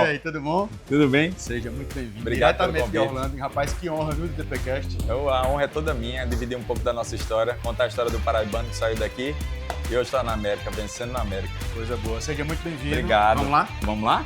aí, tudo bom? Tudo bem? Seja muito bem-vindo. Obrigado pelo Diretamente de convite. Orlando. Rapaz, que honra, viu, do TPCast. A honra é toda minha, dividir um pouco da nossa história, contar a história do paraibano que saiu daqui e hoje está na América, vencendo na América. Coisa boa. Seja muito bem-vindo. Obrigado. Vamos lá? Vamos lá?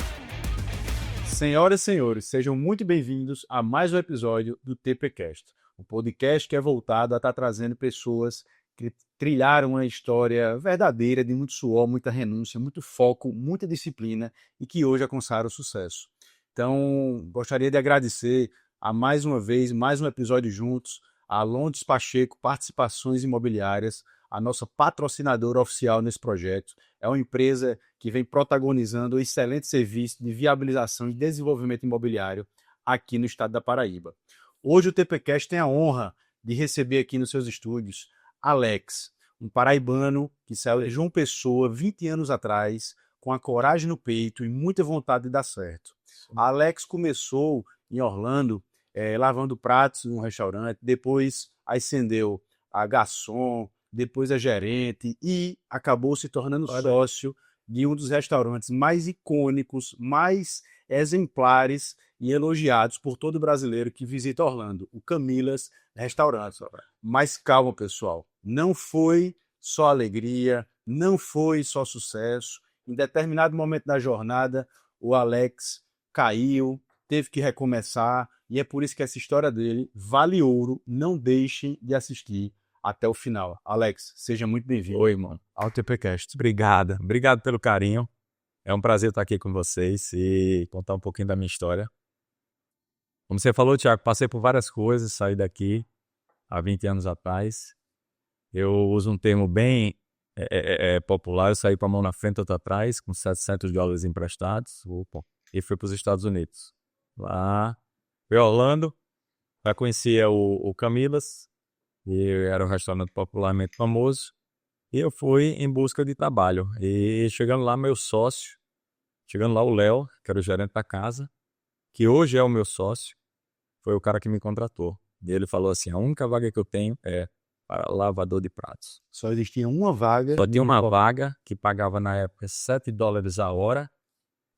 Senhoras e senhores, sejam muito bem-vindos a mais um episódio do TPCast, um podcast que é voltado a estar trazendo pessoas que trilharam uma história verdadeira de muito suor, muita renúncia, muito foco, muita disciplina e que hoje alcançaram o sucesso. Então, gostaria de agradecer a mais uma vez, mais um episódio juntos, a Londres Pacheco Participações Imobiliárias, a nossa patrocinadora oficial nesse projeto. É uma empresa que vem protagonizando um excelente serviço de viabilização e desenvolvimento imobiliário aqui no estado da Paraíba. Hoje o TPCast tem a honra de receber aqui nos seus estúdios Alex, um paraibano que saiu de João Pessoa 20 anos atrás, com a coragem no peito e muita vontade de dar certo. A Alex começou em Orlando, lavando pratos num restaurante, depois ascendeu a garçom, depois a gerente e acabou se tornando sócio de um dos restaurantes mais icônicos, mais exemplares e elogiados por todo brasileiro que visita Orlando, o Camilas Restaurante. Mas calma, pessoal, não foi só alegria, não foi só sucesso. Em determinado momento da jornada, o Alex caiu, teve que recomeçar, e é por isso que essa história dele vale ouro. Não deixem de assistir até o final. Alex, seja muito bem-vindo. Oi, irmão. Ao TPCast. Obrigado pelo carinho. É um prazer estar aqui com vocês e contar um pouquinho da minha história. Como você falou, Thiago, passei por várias coisas, saí daqui há 20 anos atrás. Eu uso um termo bem popular, eu saí com a mão na frente e outra atrás, com $700 emprestados, e fui para os Estados Unidos. Lá, fui a Orlando, já conhecia o Camilas, e era um restaurante popularmente famoso, e eu fui em busca de trabalho. E chegando lá, o Léo, que era o gerente da casa, que hoje é o meu sócio, foi o cara que me contratou. E ele falou assim, a única vaga que eu tenho é para lavador de pratos. Só existia uma vaga. Só tinha uma vaga que pagava na época $7 a hora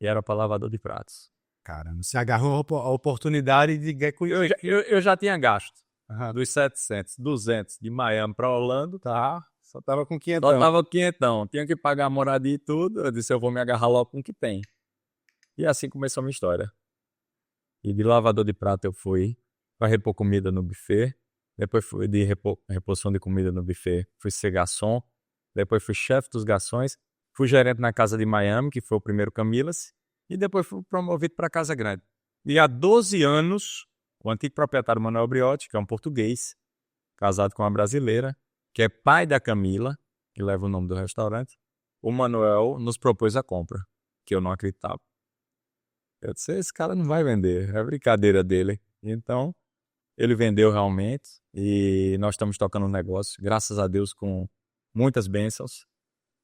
e era para lavador de pratos. Caramba, você agarrou a oportunidade de... Eu já tinha gasto dos 700, 200 de Miami para Orlando. Tá, só tava com 500. Só tava 500, tinha que pagar a moradia e tudo. Eu disse, eu vou me agarrar logo com o que tem. E assim começou a minha história. E de lavador de prato eu fui para repor comida no buffet. Depois fui de reposição de comida no buffet, fui ser garçom. Depois fui chefe dos garçons. Fui gerente na casa de Miami, que foi o primeiro Camilas. E depois fui promovido para Casa Grande. E há 12 anos, o antigo proprietário Manuel Briotti, que é um português, casado com uma brasileira, que é pai da Camila, que leva o nome do restaurante, o Manuel nos propôs a compra, que eu não acreditava. Eu disse, esse cara não vai vender, é brincadeira dele. Então, ele vendeu realmente e nós estamos tocando um negócio, graças a Deus, com muitas bênçãos.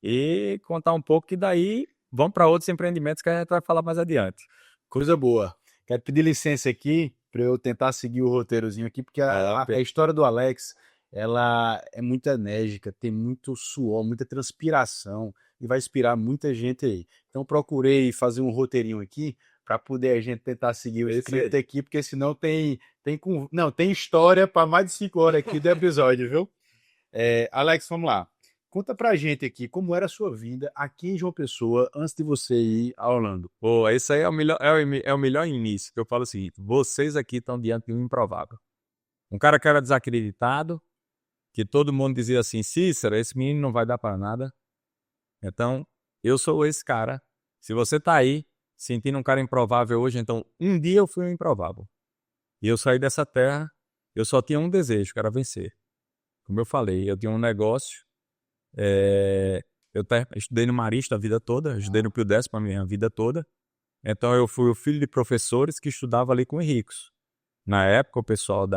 E contar um pouco que daí vamos para outros empreendimentos que a gente vai falar mais adiante. Coisa boa. Quero pedir licença aqui para eu tentar seguir o roteirozinho aqui, porque a história do Alex, ela é muito enérgica, tem muito suor, muita transpiração e vai inspirar muita gente aí. Então procurei fazer um roteirinho aqui para poder a gente tentar seguir o script aqui, porque senão tem história para mais de 5 horas aqui do episódio, viu? Alex, vamos lá. Conta pra gente aqui como era a sua vida aqui em João Pessoa antes de você ir a Orlando. Pô, isso aí é o melhor início, que eu falo o seguinte, vocês aqui estão diante de um improvável. Um cara que era desacreditado, que todo mundo dizia assim, Cícero, esse menino não vai dar para nada. Então, eu sou esse cara. Se você tá aí, sentindo um cara improvável hoje, então um dia eu fui um improvável. E eu saí dessa terra, eu só tinha um desejo, que era vencer. Como eu falei, eu tinha um negócio, eu estudei no Marista a vida toda, estudei no Pio Décimo a minha vida toda. Então eu fui o filho de professores que estudava ali com ricos. Na época, o pessoal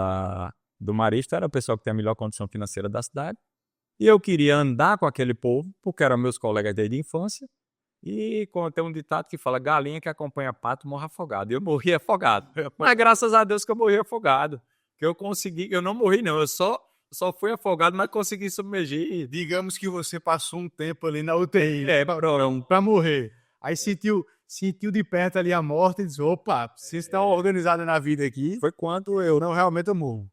do Marista era o pessoal que tem a melhor condição financeira da cidade. E eu queria andar com aquele povo, porque eram meus colegas desde a infância. E tem um ditado que fala, galinha que acompanha pato morre afogado. E eu morri afogado. Mas graças a Deus que eu morri afogado. Que eu consegui, eu não morri não, eu só fui afogado, mas consegui submergir. Digamos que você passou um tempo ali na UTI. Pra morrer. Aí sentiu sentiu de perto ali a morte e disse, opa, preciso estar organizado na vida aqui. Foi quando eu Não, realmente eu morro.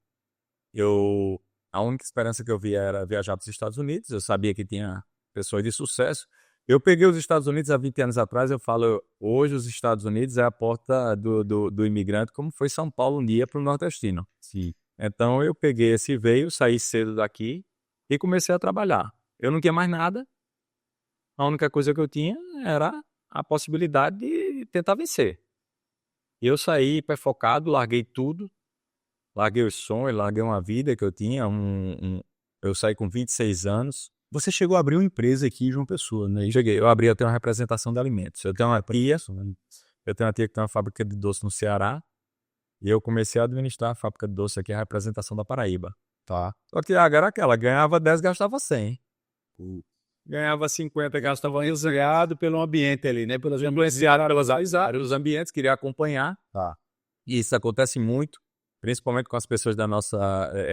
a única esperança que eu via era viajar para os Estados Unidos. Eu sabia que tinha pessoas de sucesso. Eu peguei os Estados Unidos há 20 anos atrás. Eu falo, hoje os Estados Unidos é a porta do imigrante, como foi São Paulo um dia para o nordestino. Sim. Então eu peguei esse veio, saí cedo daqui e comecei a trabalhar. Eu não tinha mais nada. A única coisa que eu tinha era a possibilidade de tentar vencer. E eu saí hiperfocado, larguei tudo. Larguei os sonhos, larguei uma vida que eu tinha. Eu saí com 26 anos. Você chegou a abrir uma empresa aqui em João Pessoa, né? Cheguei, eu tenho uma representação de alimentos. Eu tenho uma tia que tem uma fábrica de doce no Ceará. E eu comecei a administrar a fábrica de doce aqui, a representação da Paraíba. Tá. Só que a água era aquela, ganhava 10, gastava 100. Ganhava 50, gastava 100. Influenciado pelo ambiente ali, né? Pelas Influenciado pelos ambientes, queria acompanhar. Tá. E isso acontece muito, principalmente com as pessoas da nossa,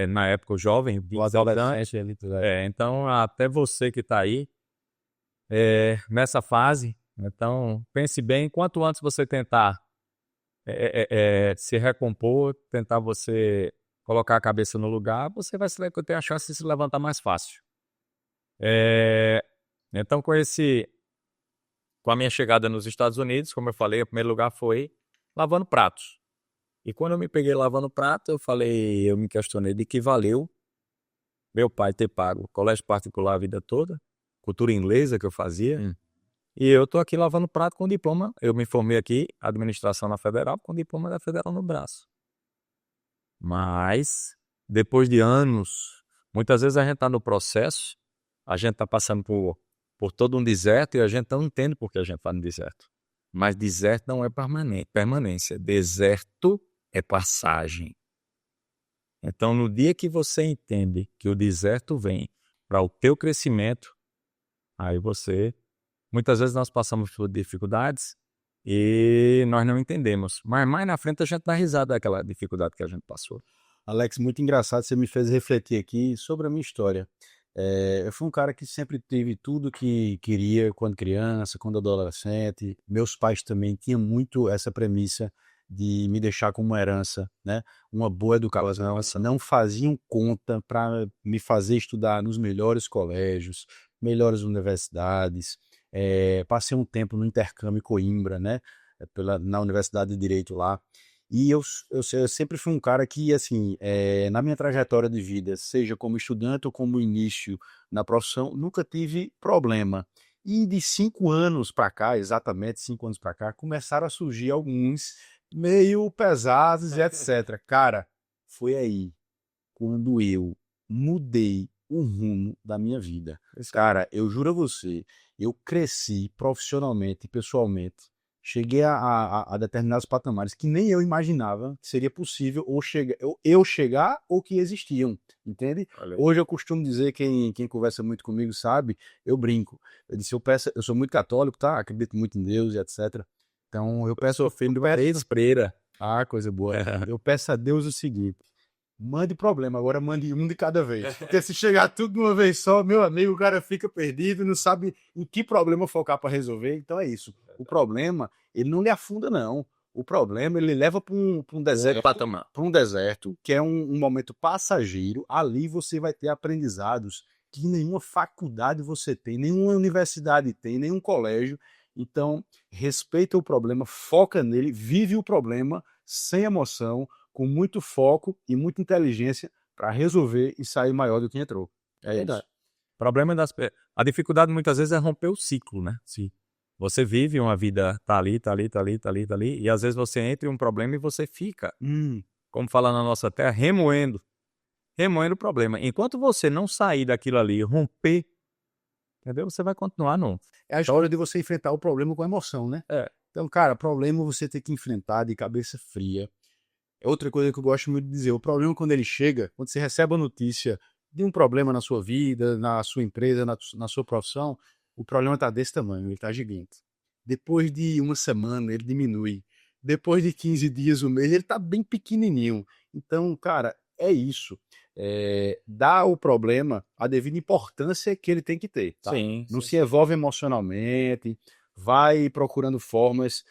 na época, o jovem, O adolescente ali, tudo. então, até você que está aí, nessa fase, então, pense bem, quanto antes você tentar se recompor, tentar você colocar a cabeça no lugar, você vai ter a chance de se levantar mais fácil. Então, com a minha chegada nos Estados Unidos, como eu falei, o primeiro lugar foi lavando pratos. E quando eu me peguei lavando prato, eu me questionei de que valeu meu pai ter pago colégio particular a vida toda, cultura inglesa que eu fazia, e eu tô aqui lavando prato com diploma. Eu me formei aqui, administração na Federal, com diploma da Federal no braço. Mas, depois de anos, muitas vezes a gente tá no processo, a gente tá passando por todo um deserto e a gente não entende por que a gente tá no deserto. Mas deserto não é permanência. Deserto é passagem. Então, no dia que você entende que o deserto vem para o teu crescimento, aí muitas vezes nós passamos por dificuldades e nós não entendemos. Mas mais na frente a gente dá risada daquela dificuldade que a gente passou. Alex, muito engraçado, você me fez refletir aqui sobre a minha história. Eu fui um cara que sempre teve tudo que queria quando criança, quando adolescente. Meus pais também tinham muito essa premissa de me deixar como uma herança, né? Uma boa educação. Não faziam conta para me fazer estudar nos melhores colégios, melhores universidades. Passei um tempo no intercâmbio em Coimbra, né? Na Universidade de Direito lá. E eu sempre fui um cara que, assim, na minha trajetória de vida, seja como estudante ou como início na profissão, nunca tive problema. E de 5 anos para cá, exatamente 5 anos para cá, começaram a surgir alguns meio pesados e etc. Cara, foi aí quando eu mudei o rumo da minha vida. Cara, eu juro a você, eu cresci profissionalmente e pessoalmente. Cheguei a determinados patamares que nem eu imaginava que seria possível eu chegar ou que existiam, entende? Hoje eu costumo dizer, quem conversa muito comigo sabe, eu brinco. Eu disse, eu sou muito católico, tá? Acredito muito em Deus e etc. Então eu peço... Eu sou filho de uma ex-freira. Ah, coisa boa. Eu peço a Deus o seguinte, mande problema, agora mande um de cada vez. Porque se chegar tudo de uma vez só, meu amigo, o cara fica perdido, não sabe em que problema focar para resolver. Então é isso. O problema, ele não lhe afunda, não. O problema, ele leva para um deserto. Para um deserto, que é um momento passageiro. Ali você vai ter aprendizados que nenhuma faculdade você tem, nenhuma universidade tem, nenhum colégio. Então, respeita o problema, foca nele, vive o problema sem emoção, com muito foco e muita inteligência para resolver e sair maior do que entrou. É isso. A dificuldade muitas vezes é romper o ciclo, né? Sim. Você vive uma vida, tá ali, e às vezes você entra em um problema e você fica, como fala na nossa terra, remoendo o problema. Enquanto você não sair daquilo ali, romper, entendeu? Você vai continuar não. É a história de você enfrentar o problema com emoção, né? Então, cara, problema você tem que enfrentar de cabeça fria. Outra coisa que eu gosto muito de dizer, o problema quando ele chega, quando você recebe a notícia de um problema na sua vida, na sua empresa, na sua profissão, o problema está desse tamanho, ele está gigante. Depois de uma semana, ele diminui. Depois de 15 dias, um mês, ele está bem pequenininho. Então, cara, é isso. Dá ao problema a devida importância que ele tem que ter. Tá? Sim, Não se envolve emocionalmente, vai procurando formas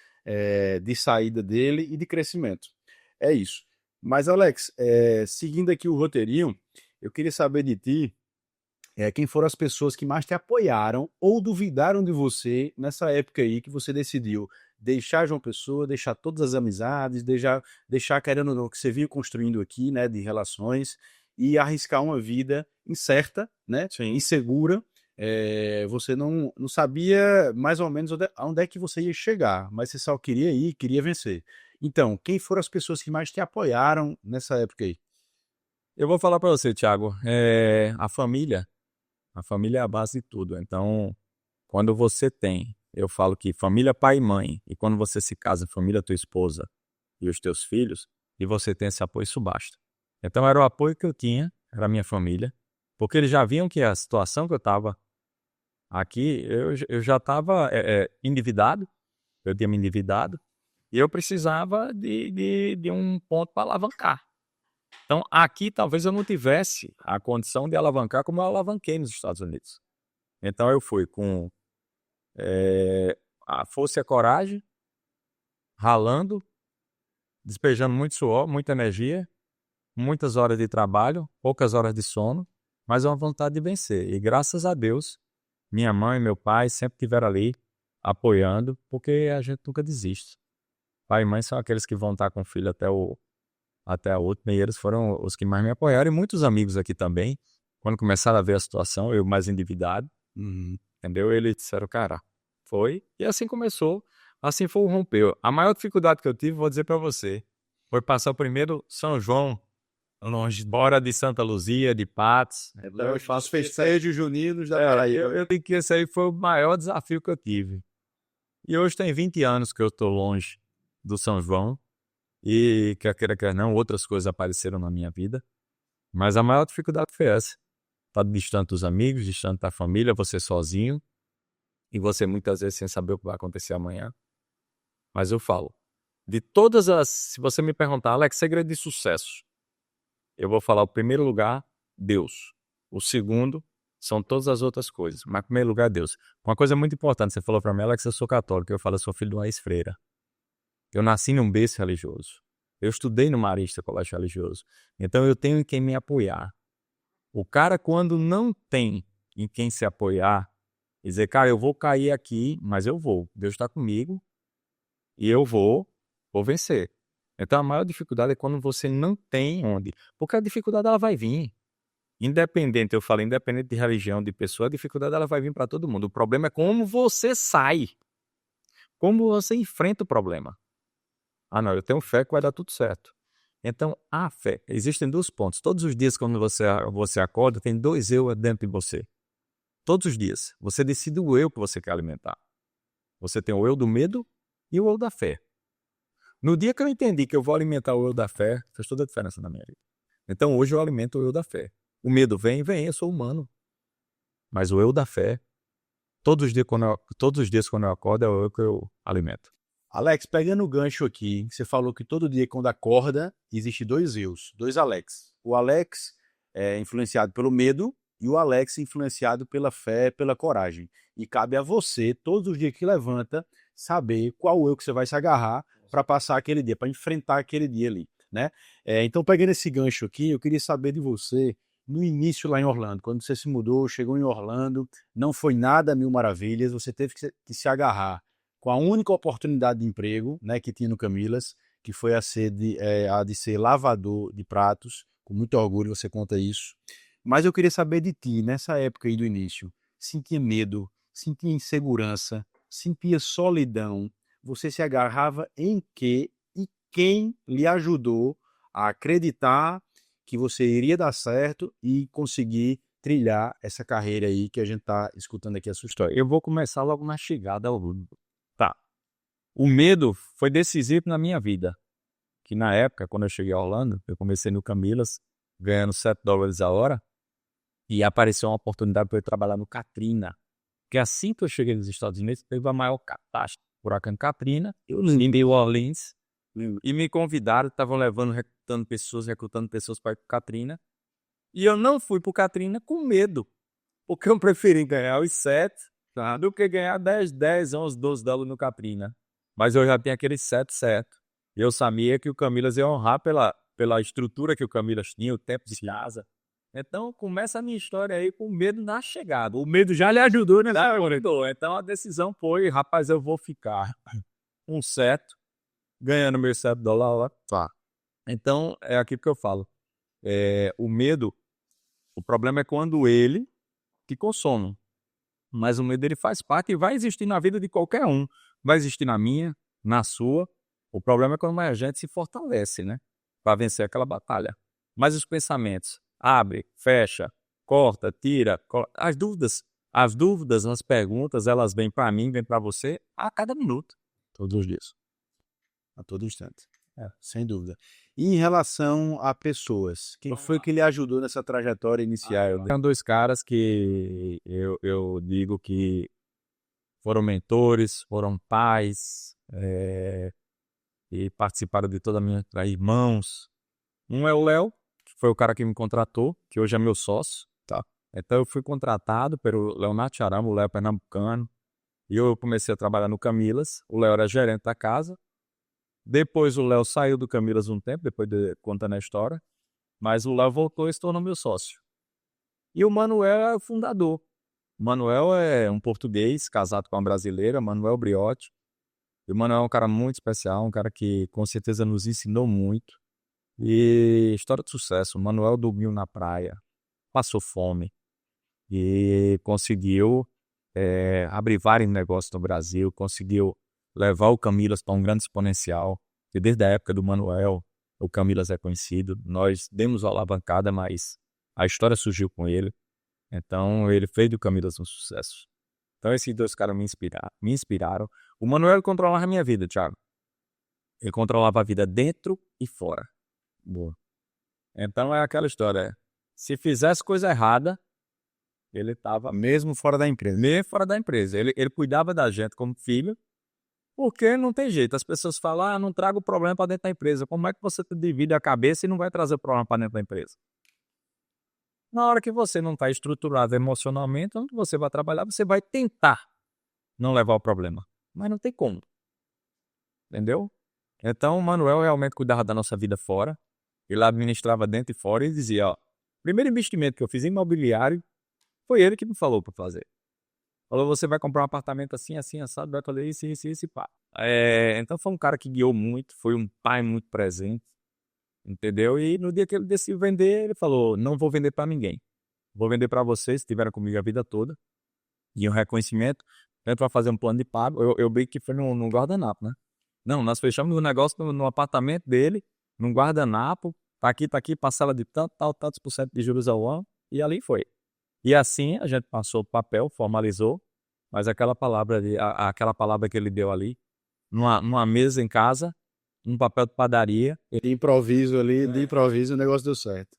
de saída dele e de crescimento. É isso. Mas, Alex, seguindo aqui o roteirinho, eu queria saber de ti quem foram as pessoas que mais te apoiaram ou duvidaram de você nessa época aí que você decidiu deixar João Pessoa, deixar todas as amizades, deixar querendo ou não, que você vinha construindo aqui, né, de relações, e arriscar uma vida incerta, né, insegura. Você não sabia mais ou menos onde é que você ia chegar, mas você só queria ir, queria vencer. Então, quem foram as pessoas que mais te apoiaram nessa época aí? Eu vou falar para você, Thiago, a família é a base de tudo. Então, quando você tem, eu falo que família, pai e mãe, e quando você se casa, família, tua esposa e os teus filhos, e você tem esse apoio, isso basta. Então, era o apoio que eu tinha, era a minha família, porque eles já viam que a situação que eu estava aqui, eu já estava endividado, eu tinha me endividado, e eu precisava de um ponto para alavancar. Então, aqui talvez eu não tivesse a condição de alavancar como eu alavanquei nos Estados Unidos. Então, eu fui com a força e a coragem, ralando, despejando muito suor, muita energia, muitas horas de trabalho, poucas horas de sono, mas uma vontade de vencer. E graças a Deus, minha mãe e meu pai sempre estiveram ali apoiando, porque a gente nunca desiste. Pai e mãe são aqueles que vão estar com o filho até a última, e eles foram os que mais me apoiaram, e muitos amigos aqui também, quando começaram a ver a situação, eu mais endividado, entendeu? Eles disseram, cara, foi, e assim começou, assim foi o rompeu. A maior dificuldade que eu tive, vou dizer para você, foi passar o primeiro São João, longe, fora de Santa Luzia, de Patos. Então, eu faço festejos juninos da Paraíba. Eu digo que esse aí foi o maior desafio que eu tive. E hoje tem 20 anos que eu estou longe do São João, e quer queira, quer não, outras coisas apareceram na minha vida. Mas a maior dificuldade foi essa. Estar distante dos amigos, distante da família, você sozinho. E você muitas vezes sem saber o que vai acontecer amanhã. Mas eu falo, de todas as... Se você me perguntar, Alex, segredo de sucesso. Eu vou falar o primeiro lugar, Deus. O segundo são todas as outras coisas. Mas o primeiro lugar, Deus. Uma coisa muito importante, você falou para mim, Alex, eu sou católico. Eu falo, eu sou filho de uma ex-freira. Eu nasci num berço religioso. Eu estudei no Marista, colégio religioso. Então eu tenho em quem me apoiar. O cara, quando não tem em quem se apoiar, dizer, cara, eu vou cair aqui, mas eu vou. Deus está comigo e eu vou vencer. Então a maior dificuldade é quando você não tem onde. Porque a dificuldade ela vai vir. Independente, eu falo, independente de religião, de pessoa, a dificuldade ela vai vir para todo mundo. O problema é como você sai. Como você enfrenta o problema. Ah, não, eu tenho fé que vai dar tudo certo. Então, a fé, existem 2 pontos. Todos os dias, quando você acorda, tem 2 eu dentro de você. Todos os dias. Você decide o eu que você quer alimentar. Você tem o eu do medo e o eu da fé. No dia que eu entendi que eu vou alimentar o eu da fé, fez toda a diferença na minha vida. Então, hoje eu alimento o eu da fé. O medo vem, eu sou humano. Mas o eu da fé, todos os dias quando eu acordo, é o eu que eu alimento. Alex, pegando o gancho aqui, você falou que todo dia quando acorda, existe 2 eus, 2 Alex. O Alex é influenciado pelo medo e o Alex influenciado pela fé, pela coragem. E cabe a você, todos os dias que levanta, saber qual eu que você vai se agarrar para passar aquele dia, para enfrentar aquele dia ali, né? Então, pegando esse gancho aqui, eu queria saber de você, no início lá em Orlando, quando você se mudou, chegou em Orlando, não foi nada mil maravilhas, você teve que se agarrar com a única oportunidade de emprego, né, que tinha no Camilas, que foi a de ser lavador de pratos. Com muito orgulho você conta isso. Mas eu queria saber de ti, nessa época aí do início, sentia medo, sentia insegurança, sentia solidão, você se agarrava em quê e quem lhe ajudou a acreditar que você iria dar certo e conseguir trilhar essa carreira aí que a gente está escutando aqui a sua história? Eu vou começar logo na chegada. Tá. O medo foi decisivo na minha vida. Que na época, quando eu cheguei a Orlando, eu comecei no Camilas, ganhando $7 a hora, e apareceu uma oportunidade para eu trabalhar no Katrina. Porque assim que eu cheguei nos Estados Unidos, teve a maior catástrofe, furacão Katrina, em New Orleans, e me convidaram, estavam recrutando pessoas para ir para Katrina, e eu não fui para Katrina com medo, porque eu preferi ganhar os 7 Tá? Do que ganhar 10, 11, 12 dólares no Capri, né? Mas eu já tinha aquele certo. E eu sabia que o Camilas ia honrar pela estrutura que o Camilas tinha, o tempo de casa. Então, começa a minha história aí com medo na chegada. O medo já lhe ajudou, né? Ajudou. Então, a decisão foi, rapaz, eu vou ficar um certo, ganhando meus $7 lá. Tá. Então, é aquilo que eu falo. O medo, o problema é quando ele te consome. Mas o medo ele faz parte e vai existir na vida de qualquer um. Vai existir na minha, na sua. O problema é quando a gente se fortalece, né? Para vencer aquela batalha. Mas os pensamentos, abre, fecha, corta, tira. As dúvidas, as perguntas, elas vêm para mim, vêm para você a cada minuto. Todos os dias. A todo instante. Sem dúvida. E em relação a pessoas, quem foi que lhe ajudou nessa trajetória inicial? São 2 caras que eu digo que foram mentores, foram pais, e participaram de toda a minha irmãos. Um é o Léo, que foi o cara que me contratou, que hoje é meu sócio. Tá. Então eu fui contratado pelo Leonardo Charama, o Léo pernambucano, e eu comecei a trabalhar no Camilas. O Léo era gerente da casa. Depois o Léo saiu do Camilas um tempo, depois de contando a história, mas o Léo voltou e se tornou meu sócio. E o Manuel é o fundador. O Manuel é um português casado com uma brasileira, Manuel Briotti. E o Manuel é um cara muito especial, um cara que com certeza nos ensinou muito. E história de sucesso. O Manuel dormiu na praia, passou fome e conseguiu abrir vários negócios no Brasil, conseguiu levar o Camilas para um grande exponencial. E desde a época do Manuel, o Camilas é conhecido. Nós demos a alavancada, mas a história surgiu com ele. Então, ele fez do Camilas um sucesso. Então, esses 2 caras me inspiraram. O Manuel controlava a minha vida, Thiago. Ele controlava a vida dentro e fora. Boa. Então, é aquela história. Se fizesse coisa errada, ele estava Mesmo fora da empresa. meio fora da empresa. Ele cuidava da gente como filho, porque não tem jeito. As pessoas falam, não traga o problema para dentro da empresa. Como é que você divide a cabeça e não vai trazer o problema para dentro da empresa? Na hora que você não está estruturado emocionalmente, onde você vai trabalhar, você vai tentar não levar o problema. Mas não tem como. Entendeu? Então, o Manuel realmente cuidava da nossa vida fora. Ele administrava dentro e fora e dizia, ó, primeiro investimento que eu fiz em imobiliário, foi ele que me falou para fazer. Falou, você vai comprar um apartamento assim, assim, assado, vai fazer isso, isso, isso e pá. Então foi um cara que guiou muito, foi um pai muito presente, entendeu? E no dia que ele decidiu vender, ele falou, não vou vender para ninguém. Vou vender para vocês, que estiveram comigo a vida toda. E um reconhecimento, para fazer um plano de pago. Eu brinco que foi num guardanapo, né? Não, nós fechamos o negócio no apartamento dele, num guardanapo, tá aqui, parcela de tantos por cento de juros ao ano, e ali foi. E assim a gente passou o papel, formalizou, mas aquela palavra que ele deu ali, numa mesa em casa, num papel de padaria. De improviso ali, de improviso o negócio deu certo.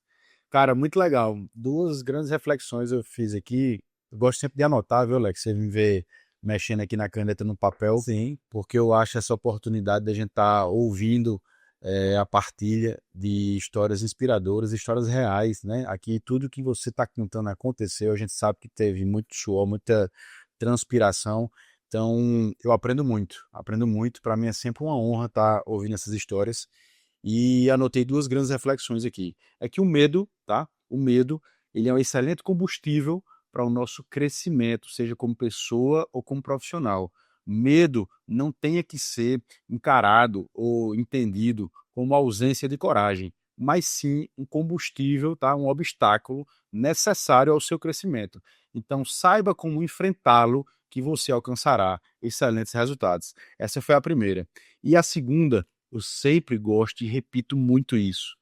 Cara, muito legal. 2 grandes reflexões eu fiz aqui. Eu gosto sempre de anotar, viu, Alex? Você me vê mexendo aqui na caneta no papel, Sim. porque eu acho essa oportunidade de a gente estar ouvindo a partilha de histórias inspiradoras, histórias reais, né? Aqui tudo que você está contando aconteceu, a gente sabe que teve muito suor, muita transpiração, então eu aprendo muito, para mim é sempre uma honra estar ouvindo essas histórias, e anotei 2 grandes reflexões aqui. É que o medo, tá? O medo, ele é um excelente combustível para o nosso crescimento, seja como pessoa ou como profissional. Medo não tenha que ser encarado ou entendido como ausência de coragem, mas sim um combustível, tá? Um obstáculo necessário ao seu crescimento. Então, saiba como enfrentá-lo, que você alcançará excelentes resultados. Essa foi a primeira. E a segunda, eu sempre gosto e repito muito isso.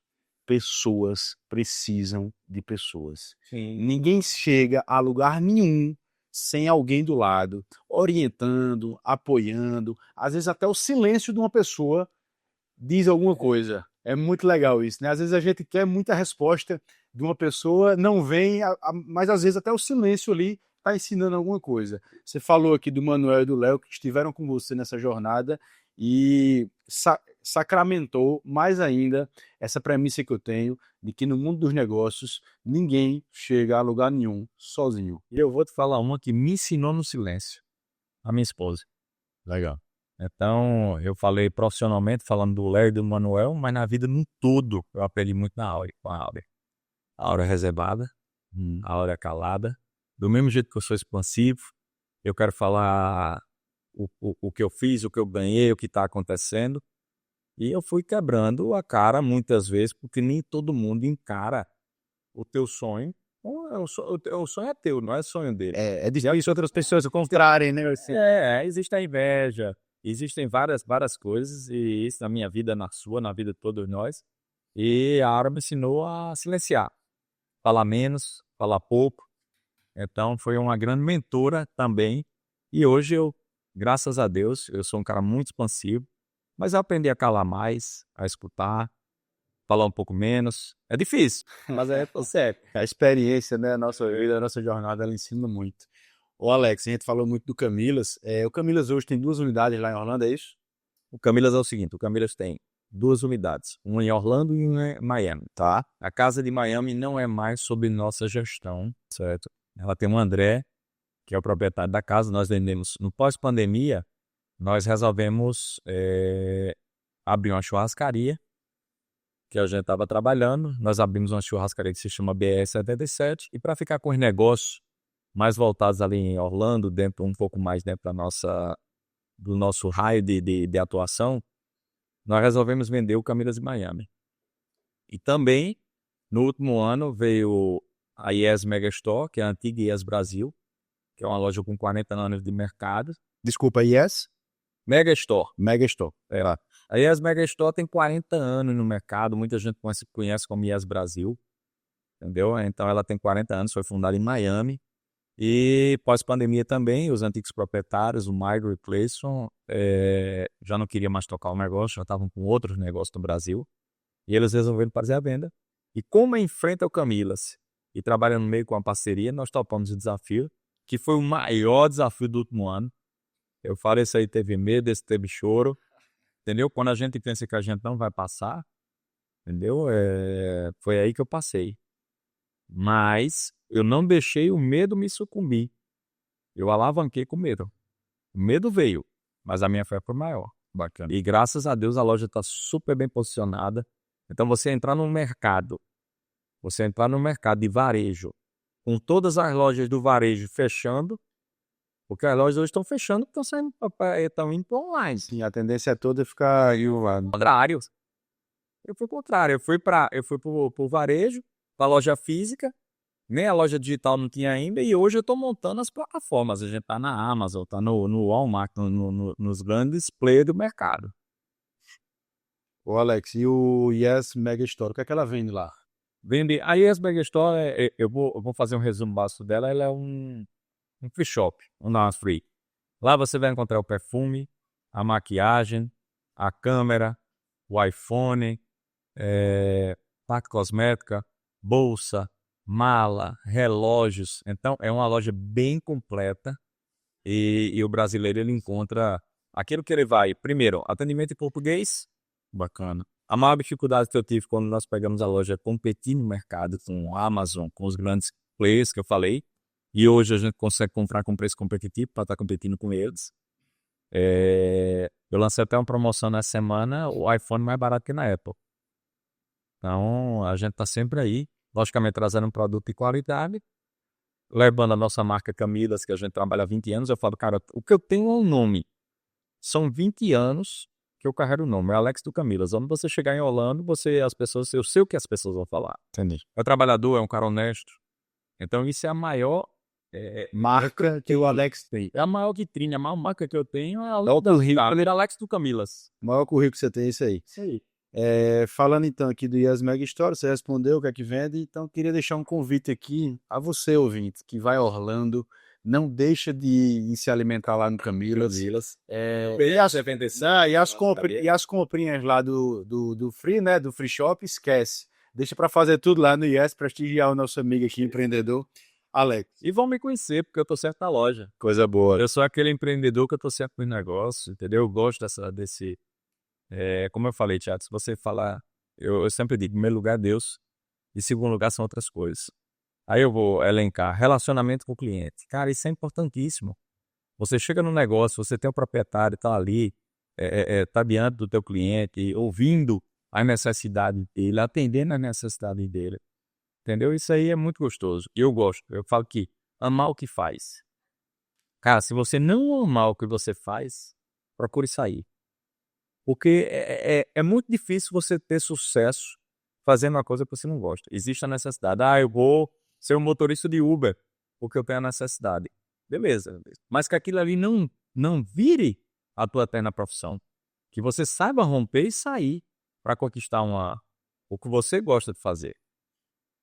Pessoas precisam de pessoas. Sim. Ninguém chega a lugar nenhum sem alguém do lado, orientando, apoiando. Às vezes até o silêncio de uma pessoa diz alguma coisa. É muito legal isso, né? Às vezes a gente quer muita resposta de uma pessoa, não vem, mas às vezes até o silêncio ali está ensinando alguma coisa. Você falou aqui do Manuel e do Léo que estiveram com você nessa jornada e sacramentou mais ainda essa premissa que eu tenho de que no mundo dos negócios ninguém chega a lugar nenhum sozinho. E eu vou te falar uma que me ensinou no silêncio. A minha esposa. Legal. Então, eu falei profissionalmente, falando do Léo e do Manuel, mas na vida no todo, eu aprendi muito com a Áurea. A Áurea é reservada, a Áurea é calada. Do mesmo jeito que eu sou expansivo, eu quero falar o que eu fiz, o que eu ganhei, o que está acontecendo. E eu fui quebrando a cara muitas vezes, porque nem todo mundo encara o teu sonho. O sonho é teu, não é sonho dele. É difícil outras pessoas encontrarem, né? Assim. Existe a inveja, existem várias coisas, e isso na minha vida, na sua, na vida de todos nós. E a Aura me ensinou a silenciar, falar menos, falar pouco. Então foi uma grande mentora também. E hoje eu, graças a Deus, eu sou um cara muito expansivo, mas eu aprendi a calar mais, a escutar, falar um pouco menos. É difícil, mas tô certo. A experiência, né? A nossa vida, a nossa jornada, ela ensina muito. Ô Alex, a gente falou muito do Camilas. O Camilas hoje tem 2 unidades lá em Orlando, é isso? O Camilas é o seguinte, o Camilas tem 2 unidades, uma em Orlando e uma em Miami. Tá. A casa de Miami não é mais sob nossa gestão, certo? Ela tem o André, que é o proprietário da casa. Nós vendemos, no pós-pandemia, nós resolvemos abrir uma churrascaria, que a gente estava trabalhando. Nós abrimos uma churrascaria que se chama BR-77, e para ficar com os negócios mais voltados ali em Orlando, um pouco mais dentro do nosso raio de atuação, nós resolvemos vender o Camilas de Miami. E também, no último ano, veio a Yes Mega Store, que é a antiga Yes Brasil, que é uma loja com 40 anos de mercado. Desculpa, Yes? Mega Store. Mega Store. É lá. A Yes Mega Store tem 40 anos no mercado, muita gente conhece como Yes Brasil, entendeu? Então ela tem 40 anos, foi fundada em Miami. E pós-pandemia também, os antigos proprietários, o Mike e o Clayson, já não queriam mais tocar o negócio, já estavam com outros negócios no Brasil. E eles resolveram fazer a venda. E como enfrenta o Camilas e trabalha no meio com a parceria, nós topamos o desafio, que foi o maior desafio do último ano. Eu falo, esse aí teve medo, esse teve choro, entendeu? Quando a gente pensa que a gente não vai passar, entendeu? Foi aí que eu passei. Mas eu não deixei o medo me sucumbir. Eu alavanquei com medo. O medo veio, mas a minha fé foi maior. Bacana. E graças a Deus a loja está super bem posicionada. Então você entrar no mercado de varejo, com todas as lojas do varejo fechando, porque as lojas hoje estão fechando, estão indo para online. Sim, a tendência é toda ficar aí o lado. Contrário. Eu fui o contrário. Eu fui pro varejo, para a loja física, nem a loja digital não tinha ainda, e hoje eu estou montando as plataformas. A gente está na Amazon, está no Walmart, nos grandes players do mercado. Ô Alex, e o Yes Mega Store, o que é que ela vende lá? Vende. A Yes Mega Store, eu vou fazer um resumo básico dela. Ela é um free shop, um free. Lá você vai encontrar o perfume, a maquiagem, a câmera, o iPhone, parte cosmética, bolsa, mala, relógios. Então é uma loja bem completa, e o brasileiro ele encontra aquilo que ele vai. Primeiro, atendimento em português. Bacana. A maior dificuldade que eu tive quando nós pegamos a loja é competir no mercado com a Amazon, com os grandes players que eu falei. E hoje a gente consegue comprar com preço competitivo para estar competindo com eles. Eu lancei até uma promoção nessa semana, o iPhone mais barato que na Apple. Então a gente está sempre aí, logicamente trazendo um produto de qualidade, levando a nossa marca Camilas, que a gente trabalha há 20 anos. Eu falo, cara, o que eu tenho é um nome. São 20 anos que eu carrego o nome, é Alex do Camilas. Onde você chegar em Orlando, eu sei o que as pessoas vão falar. Entendi. É um trabalhador, é um cara honesto. Então isso é a maior marca que o Alex tem. É a maior vitrine, a maior marca que eu tenho é a Alex do Camilas. O maior currículo que você tem é isso aí. Isso aí. Falando então aqui do Yes Mega Store, você respondeu o que é que vende, então queria deixar um convite aqui a você, ouvinte, que vai a Orlando, não deixa de se alimentar lá no Camilas. E as comprinhas lá do Free, né, do Free Shop, esquece. Deixa para fazer tudo lá no Yes, prestigiar o nosso amigo aqui, empreendedor, Alex. E vão me conhecer, porque eu tô certo na loja. Coisa boa. Eu sou aquele empreendedor que eu tô certo no negócio, entendeu? Eu gosto Como eu falei, Thiago, se você falar, eu sempre digo, em primeiro lugar Deus, e em segundo lugar são outras coisas. Aí eu vou elencar relacionamento com o cliente. Cara, isso é importantíssimo. Você chega no negócio, você tem o proprietário, tá ali, tá diante do teu cliente, ouvindo a necessidade dele, atendendo a necessidade dele. Entendeu? Isso aí é muito gostoso. E eu gosto. Eu falo que amar o que faz. Cara, se você não amar o que você faz, procure sair. Porque é muito difícil você ter sucesso fazendo uma coisa que você não gosta. Existe a necessidade. Eu vou ser um motorista de Uber porque eu tenho a necessidade. Beleza. Mas que aquilo ali não vire a tua eterna profissão. Que você saiba romper e sair para conquistar o que você gosta de fazer.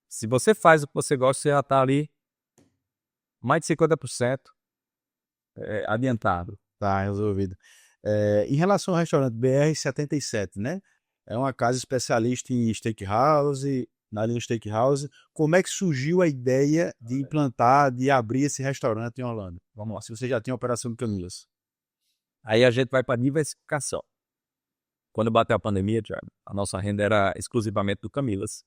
Se você faz o que você gosta, você já está ali mais de 50% adiantado. Tá resolvido. Em relação ao restaurante BR-77, né? É uma casa especialista em steakhouse, na linha steakhouse. Como é que surgiu a ideia de implantar, de abrir esse restaurante em Orlando? Vamos lá, se você já tinha operação de Camilas. Aí a gente vai para diversificação. Quando bateu a pandemia, Thiago, a nossa renda era exclusivamente do Camilas.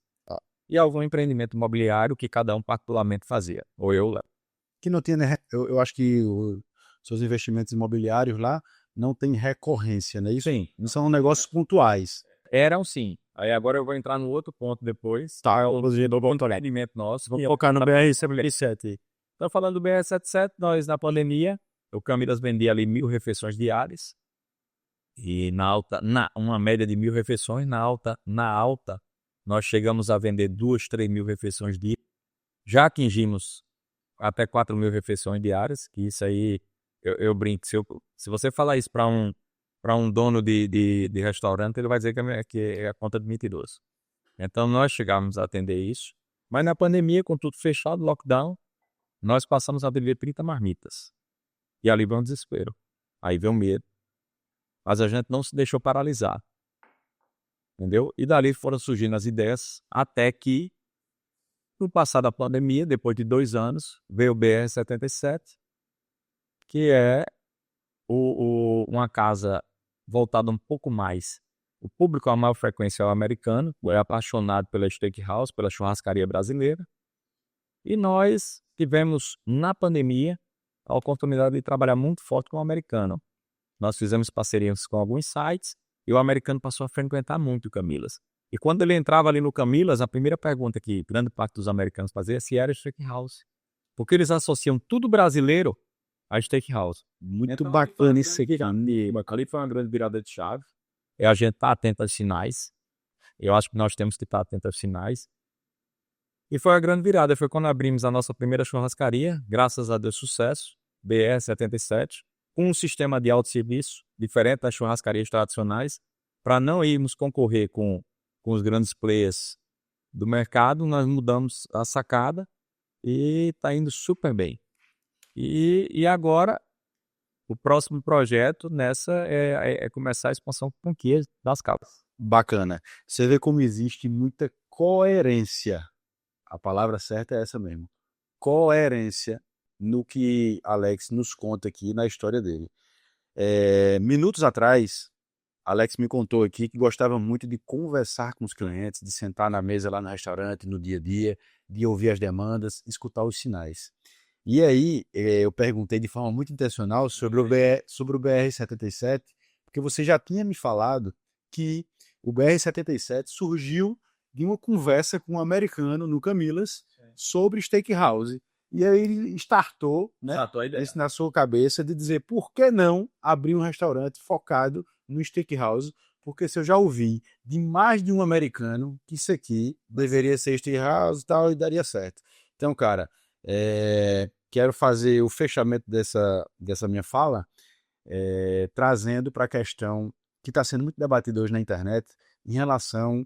E algum empreendimento imobiliário que cada um particularmente fazia. Ou eu, Léo. Que não tinha, né? Eu acho que os seus investimentos imobiliários lá não tem recorrência, né? Isso Sim. são negócios pontuais. Eram sim. Aí agora eu vou entrar no outro ponto depois. Tá, O empreendimento nosso. vamos focar no BR-77. Então, falando do BR-77, nós na pandemia, o Camilas vendia ali 1.000 refeições diárias. E uma média de 1.000 refeições. Na alta, nós chegamos a vender 2, 3 mil refeições diárias. Já atingimos até 4 mil refeições diárias, que isso aí, eu brinco. Se você falar isso para um dono de restaurante, ele vai dizer que é a conta de mentiroso. Então, nós chegamos a atender isso. Mas na pandemia, com tudo fechado, lockdown, nós passamos a vender 30 marmitas. E ali veio um desespero. Aí veio o medo. Mas a gente não se deixou paralisar. Entendeu? E dali foram surgindo as ideias, até que, no passar da pandemia, depois de 2 anos, veio o BR-77, que é uma casa voltada um pouco mais. O público a maior frequência é o americano, é apaixonado pela steakhouse, pela churrascaria brasileira. E nós tivemos, na pandemia, a oportunidade de trabalhar muito forte com o americano. Nós fizemos parcerias com alguns sites e o americano passou a frequentar muito o Camilas. E quando ele entrava ali no Camilas, a primeira pergunta que grande parte dos americanos fazia é se era steakhouse. Porque eles associam tudo brasileiro a steakhouse. Muito Então, bacana isso aqui. Ali foi uma grande virada de chave. E a gente está atento aos sinais. Eu acho que nós temos que estar atento aos sinais. E foi a grande virada. Foi quando abrimos a nossa primeira churrascaria, graças a Deus, sucesso, BR-77, com um sistema de autosserviço diferente das churrascarias tradicionais, para não irmos concorrer com os grandes players do mercado. Nós mudamos a sacada e está indo super bem. E agora, o próximo projeto nessa é começar a expansão com franquias das casas. Bacana. Você vê como existe muita coerência. A palavra certa é essa mesmo. Coerência no que Alex nos conta aqui na história dele. Minutos atrás, Alex me contou aqui que gostava muito de conversar com os clientes, de sentar na mesa lá no restaurante, no dia a dia, de ouvir as demandas, escutar os sinais. E aí, eu perguntei de forma muito intencional sobre o BR-77, porque você já tinha me falado que o BR-77 surgiu de uma conversa com um americano no Camilas sobre steakhouse. E aí ele startou, né, isso na sua cabeça de dizer por que não abrir um restaurante focado no steakhouse, porque se eu já ouvi de mais de um americano que isso aqui deveria ser steakhouse e tal, e daria certo. Então, cara, quero fazer o fechamento dessa minha fala, trazendo para a questão que está sendo muito debatida hoje na internet em relação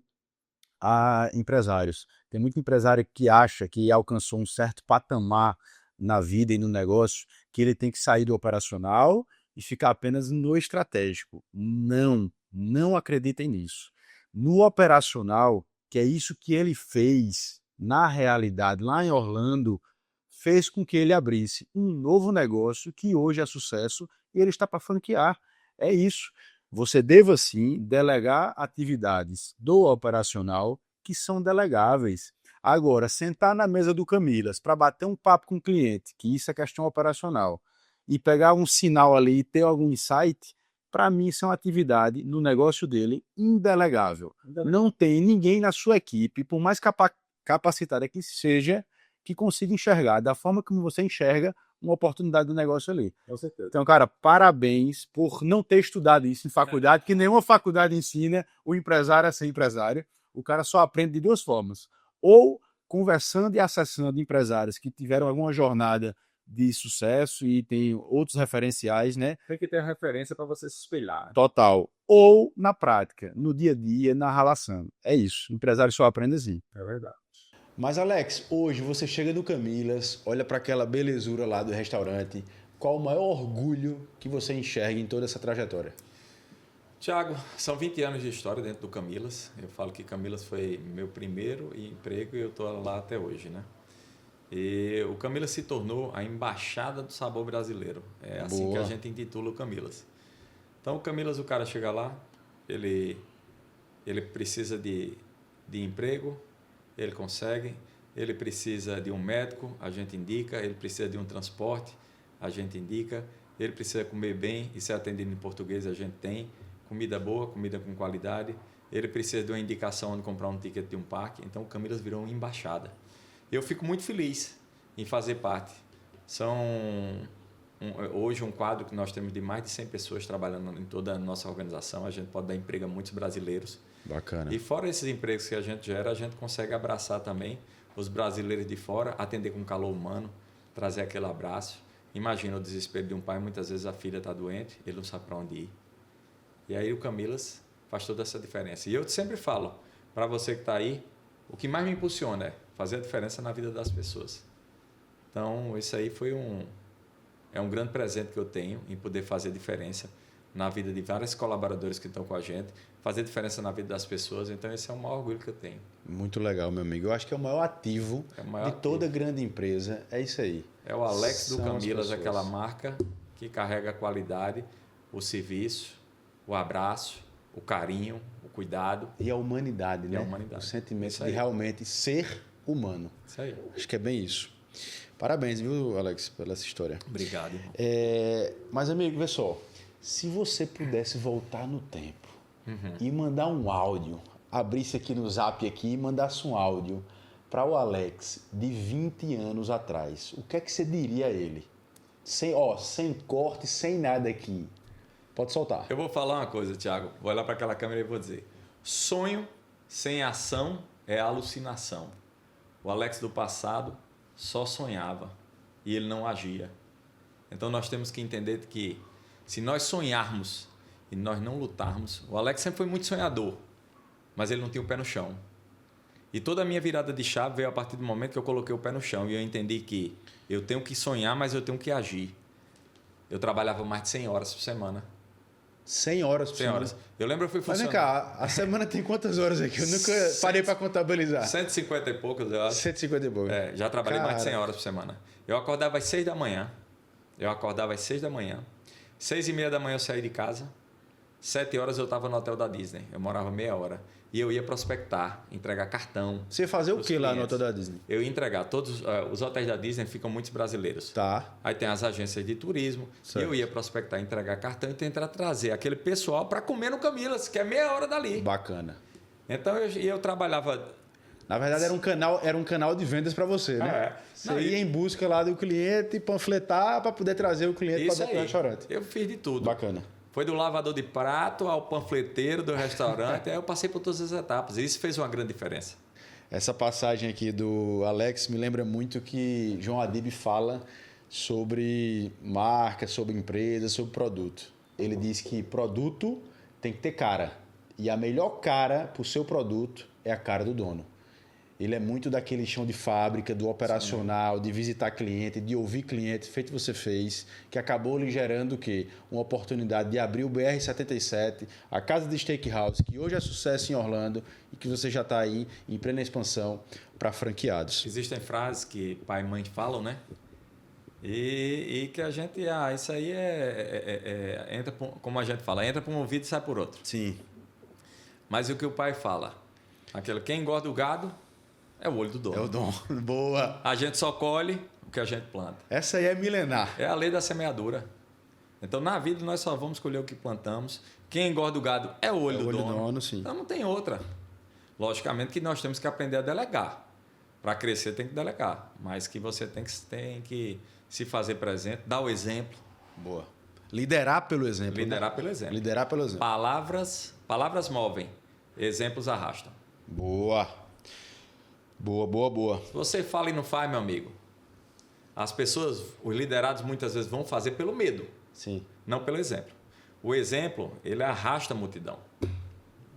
a empresários. Tem muito empresário que acha que alcançou um certo patamar na vida e no negócio, que ele tem que sair do operacional e ficar apenas no estratégico. Não acreditem nisso. No operacional, que é isso que ele fez na realidade lá em Orlando, fez com que ele abrisse um novo negócio que hoje é sucesso e ele está para franquear. É isso. você deva sim delegar atividades do operacional que são delegáveis. Agora, sentar na mesa do Camilas para bater um papo com o cliente, que isso é questão operacional, e pegar um sinal ali e ter algum insight, para mim isso é uma atividade no negócio dele indelegável. Não tem ninguém na sua equipe, por mais capacitada que seja, que consiga enxergar da forma como você enxerga uma oportunidade do negócio ali. Com certeza. Então, cara, parabéns por não ter estudado isso em faculdade, que nenhuma faculdade ensina o empresário a ser empresário. O cara só aprende de duas formas. Ou conversando e acessando empresários que tiveram alguma jornada de sucesso e tem outros referenciais, né? Tem que ter referência para você se espelhar. Total. Ou na prática, no dia a dia, na relação. É isso. O empresário só aprende assim. É verdade. Mas Alex, hoje você chega no Camilas, olha para aquela belezura lá do restaurante, qual o maior orgulho que você enxerga em toda essa trajetória? Tiago, são 20 anos de história dentro do Camilas. Eu falo que Camilas foi meu primeiro emprego e eu estou lá até hoje, né? E o Camilas se tornou a embaixada do sabor brasileiro. É assim Boa. que a gente intitula o Camilas. Então o Camilas, o cara chega lá, ele precisa de emprego, ele consegue. Ele precisa de um médico, a gente indica. Ele precisa de um transporte, a gente indica. Ele precisa comer bem e ser atendido em português, a gente tem. Comida boa, comida com qualidade. Ele precisa de uma indicação onde comprar um ticket de um parque. Então o Camilas virou uma embaixada. Eu fico muito feliz em fazer parte. Hoje um quadro que nós temos de mais de 100 pessoas trabalhando em toda a nossa organização. A gente pode dar emprego a muitos brasileiros. Bacana. E fora esses empregos que a gente gera, a gente consegue abraçar também os brasileiros de fora, atender com calor humano, trazer aquele abraço. Imagina o desespero de um pai, muitas vezes a filha está doente, ele não sabe para onde ir. E aí o Camilas faz toda essa diferença. E eu sempre falo, para você que está aí, o que mais me impulsiona é fazer a diferença na vida das pessoas. Então, isso aí é um grande presente que eu tenho em poder fazer diferença na vida de vários colaboradores que estão com a gente, fazer diferença na vida das pessoas. Então, esse é o maior orgulho que eu tenho. Muito legal, meu amigo. Eu acho que é o maior ativo de toda grande empresa. É isso aí. É o Alex do São as Camilas, pessoas. aquela marca que carrega a qualidade, o serviço, o abraço, o carinho, o cuidado. E a humanidade, né? a humanidade. O sentimento Isso de aí. realmente ser humano. Isso aí. Acho que é bem isso. Parabéns, viu, Alex, pela essa história. Obrigado, irmão. Mas, amigo, vê só. Se você pudesse voltar no tempo e mandar um áudio, abrisse aqui no Zap aqui e mandasse um áudio para o Alex de 20 anos atrás, o que é que você diria a ele? Sem corte, sem nada aqui. Pode soltar. Eu vou falar uma coisa, Thiago. Vou olhar para aquela câmera e vou dizer. Sonho sem ação é alucinação. O Alex do passado só sonhava e ele não agia. Então nós temos que entender que se nós sonharmos e nós não lutarmos... O Alex sempre foi muito sonhador, mas ele não tinha o pé no chão. E toda a minha virada de chave veio a partir do momento que eu coloquei o pé no chão e eu entendi que eu tenho que sonhar, mas eu tenho que agir. Eu trabalhava mais de 100 horas por semana. 100 horas por 100 semana. horas. Eu lembro que eu fui Mas vem funcionário. cá, a semana tem quantas horas aqui? Eu nunca parei para contabilizar. 150 e poucos, eu acho. 150 e pouco. Já trabalhei mais de 100 Cara. horas por semana. Eu acordava às 6 da manhã. 6h30 da manhã eu saí de casa. 7 horas eu estava no hotel da Disney. Eu morava meia hora. E eu ia prospectar, entregar cartão. Você ia fazer o pros que lá no clientes. hotel da Disney? Eu ia entregar. Todos os hotéis da Disney ficam muitos brasileiros. Tá. Aí tem as agências de turismo. Certo. E eu ia prospectar, entregar cartão e tentar trazer aquele pessoal para comer no Camilas, que é meia hora dali. Bacana. Então eu trabalhava... Na verdade, era um canal de vendas para você, né? Você Não, ia em busca lá do cliente e panfletar para poder trazer o cliente para Isso dentro do aí. restaurante. Eu fiz de tudo. Bacana. Foi do lavador de prato ao panfleteiro do restaurante. Aí eu passei por todas as etapas. E isso fez uma grande diferença. Essa passagem aqui do Alex me lembra muito que João Adib fala sobre marca, sobre empresa, sobre produto. Ele diz que produto tem que ter cara. E a melhor cara para o seu produto é a cara do dono. Ele é muito daquele chão de fábrica, do operacional, de visitar cliente, de ouvir cliente, feito você fez, que acabou lhe gerando o quê? Uma oportunidade de abrir o BR-77, a casa de steakhouse, que hoje é sucesso em Orlando e que você já está aí em plena expansão para franqueados. Existem frases que pai e mãe falam, né? E que a gente, isso aí entra, como a gente fala, entra por um ouvido e sai por outro. Sim. Mas o que o pai fala, quem engorda o gado é o olho do dono. É o dom. Boa. A gente só colhe o que a gente planta. Essa aí é milenar. É a lei da semeadura. Então, na vida, nós só vamos colher o que plantamos. Quem engorda o gado é o olho do dono. Sim. Então, não tem outra. Logicamente que nós temos que aprender a delegar. Para crescer, tem que delegar. Mas que você tem que se fazer presente, dar o exemplo. Boa. Liderar pelo exemplo. Liderar pelo exemplo. Liderar pelo exemplo. Palavras movem, exemplos arrastam. Boa. Boa. Se você fala e não faz, meu amigo, as pessoas, os liderados muitas vezes vão fazer pelo medo, Sim. não pelo exemplo. O exemplo, ele arrasta a multidão.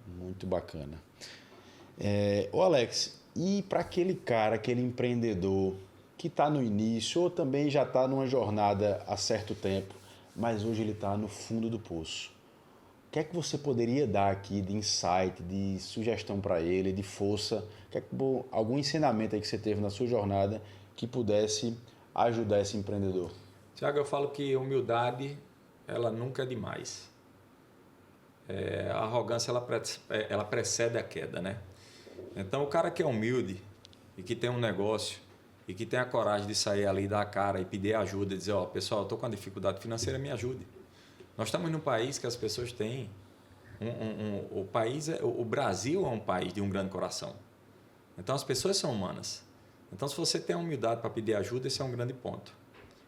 Muito bacana. Ô Alex, e para aquele cara, aquele empreendedor que está no início ou também já está numa jornada há certo tempo, mas hoje ele está no fundo do poço, o que é que você poderia dar aqui de insight, de sugestão para ele, de força, algum ensinamento aí que você teve na sua jornada que pudesse ajudar esse empreendedor? Tiago, eu falo que humildade, ela nunca é demais. A arrogância, ela precede a queda, né? Então, o cara que é humilde e que tem um negócio e que tem a coragem de sair ali, dar a cara e pedir ajuda e dizer, pessoal, eu estou com uma dificuldade financeira, me ajude. Nós estamos num país que as pessoas têm... O Brasil é um país de um grande coração. Então, as pessoas são humanas. Então, se você tem a humildade para pedir ajuda, esse é um grande ponto.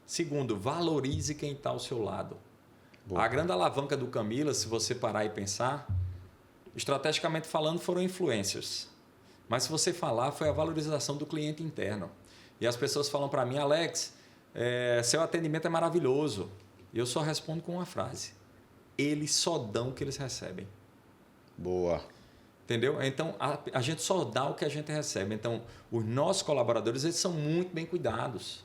Segundo, valorize quem está ao seu lado. Boa. A grande alavanca do Camila, se você parar e pensar, estrategicamente falando, foram influencers. Mas se você falar, foi a valorização do cliente interno. E as pessoas falam para mim, Alex, seu atendimento é maravilhoso. E eu só respondo com uma frase. Eles só dão o que eles recebem. Boa. Entendeu? Então, a gente só dá o que a gente recebe. Então, os nossos colaboradores, eles são muito bem cuidados.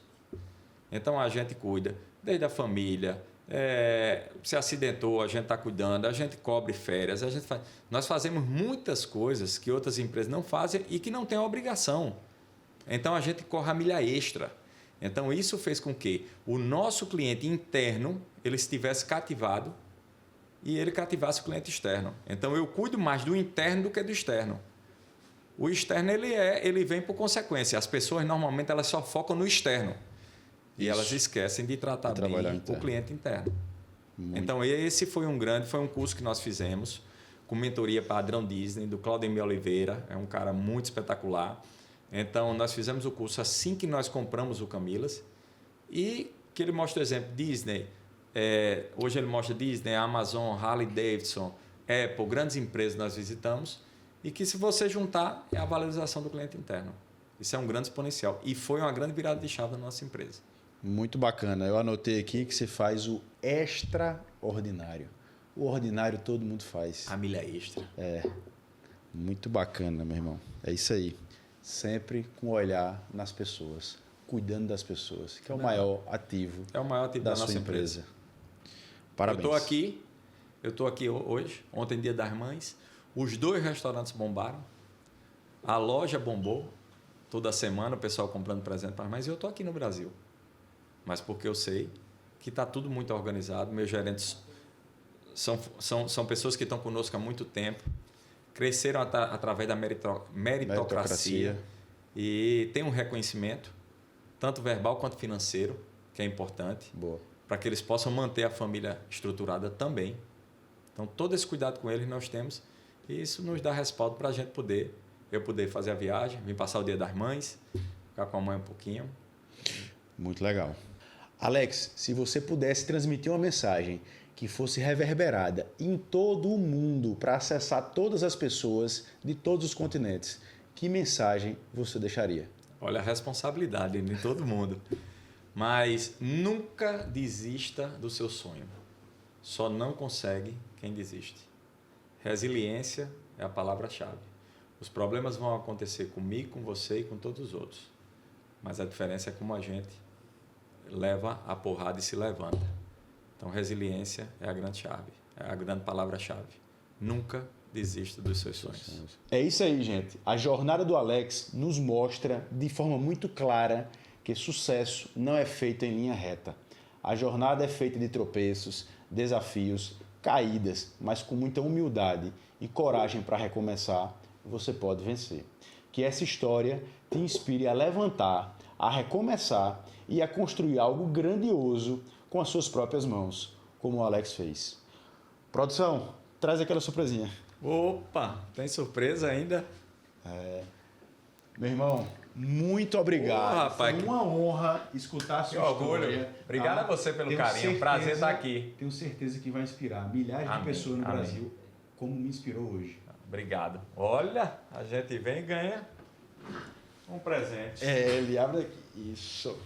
Então, a gente cuida desde a família, se acidentou, a gente está cuidando, a gente cobre férias, nós fazemos muitas coisas que outras empresas não fazem e que não têm a obrigação. Então, a gente corre a milha extra. Então, isso fez com que o nosso cliente interno ele estivesse cativado e ele cativasse o cliente externo. Então, eu cuido mais do interno do que do externo. O externo ele vem por consequência. As pessoas, normalmente, elas só focam no externo. E elas esquecem de tratar bem o cliente interno. Então, esse foi um curso que nós fizemos com mentoria padrão Disney, do Claudemir Oliveira. É um cara muito espetacular. Então, nós fizemos o curso assim que nós compramos o Camilas. E que ele mostra o exemplo Disney. Hoje ele mostra Disney, Amazon, Harley Davidson, Apple, grandes empresas nós visitamos. E que se você juntar, é a valorização do cliente interno. Isso é um grande exponencial. E foi uma grande virada de chave da nossa empresa. Muito bacana. Eu anotei aqui que você faz o extraordinário. O ordinário todo mundo faz. A milha extra. Muito bacana, meu irmão. É isso aí. Sempre com olhar nas pessoas, cuidando das pessoas, que é o maior ativo, da sua nossa empresa. Parabéns. Eu estou aqui hoje, ontem dia das mães. Os 2 restaurantes bombaram. A loja bombou. Toda semana o pessoal comprando presente para as mães. E eu estou aqui no Brasil. Mas porque eu sei que está tudo muito organizado. Meus gerentes são pessoas que estão conosco há muito tempo. Cresceram através da meritocracia. E tem um reconhecimento, tanto verbal quanto financeiro, que é importante. Para que eles possam manter a família estruturada também. Então, todo esse cuidado com eles nós temos. E isso nos dá respaldo para a gente poder fazer a viagem, vir passar o Dia das Mães, ficar com a mãe um pouquinho. Muito legal. Alex, se você pudesse transmitir uma mensagem que fosse reverberada em todo o mundo para acessar todas as pessoas de todos os continentes, que mensagem você deixaria? Olha, a responsabilidade de todo mundo. Mas nunca desista do seu sonho. Só não consegue quem desiste. Resiliência é a palavra-chave. Os problemas vão acontecer comigo, com você e com todos os outros. Mas a diferença é como a gente leva a porrada e se levanta. Então, resiliência é a grande chave, é a grande palavra-chave. Nunca desista dos seus sonhos. É isso aí, gente. A jornada do Alex nos mostra de forma muito clara porque sucesso não é feito em linha reta. A jornada é feita de tropeços, desafios, caídas, mas com muita humildade e coragem para recomeçar, você pode vencer. Que essa história te inspire a levantar, a recomeçar e a construir algo grandioso com as suas próprias mãos, como o Alex fez. Produção, traz aquela surpresinha. Opa, tem surpresa ainda? Meu irmão, muito obrigado. Ô, rapaz, Foi uma honra escutar a sua Que orgulho. história. Obrigado a você pelo Tenho carinho. certeza- Prazer estar aqui. Tenho certeza que vai inspirar milhares Amém, de pessoas no amém. Brasil, como me inspirou hoje. Obrigado. Olha, a gente vem e ganha um presente. Ele abre aqui. Isso.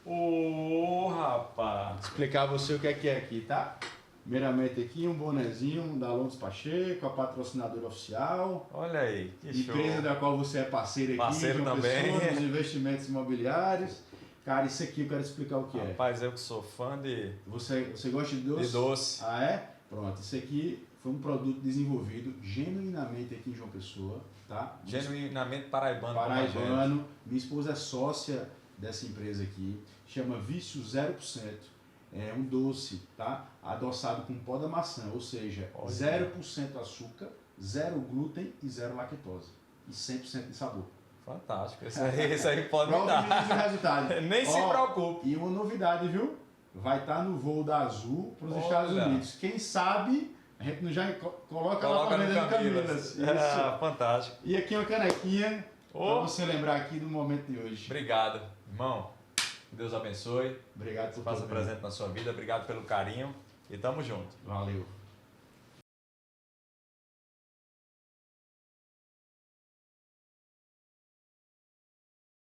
Ô, rapaz. Explicar a você o que é aqui, tá? Primeiramente aqui um bonezinho da Londres Pacheco, a patrocinadora oficial, Olha aí, que show. empresa da qual você é parceiro aqui, Parceiro João também. Pessoa, nos investimentos imobiliários. Cara, isso aqui eu quero explicar o que é. Rapaz, eu que sou fã de Você gosta de doce? de doce. Ah, é? Pronto, isso aqui foi um produto desenvolvido genuinamente aqui em João Pessoa, tá? Genuinamente paraibano. como a gente. Paraibano. Minha esposa é sócia dessa empresa aqui, chama Vício 0%. É um doce, tá? Adoçado com pó da maçã, ou seja, Olha. 0% açúcar, 0 glúten e 0 lactose. E 100% de sabor. Fantástico. Isso aí pode me Prova dar. o resultado. Nem se Ó, preocupe. E uma novidade, viu? Vai estar no voo da Azul para os Olha. Estados Unidos. Quem sabe a gente não já coloca lá Coloca para vender no no Camilas. Camilas. Isso. Ah, fantástico. E aqui uma canequinha para Ô. você lembrar aqui do momento de hoje. Obrigado, irmão. Deus abençoe. Obrigado por Faça tudo. presente na sua vida. Obrigado pelo carinho. E tamo junto. Valeu.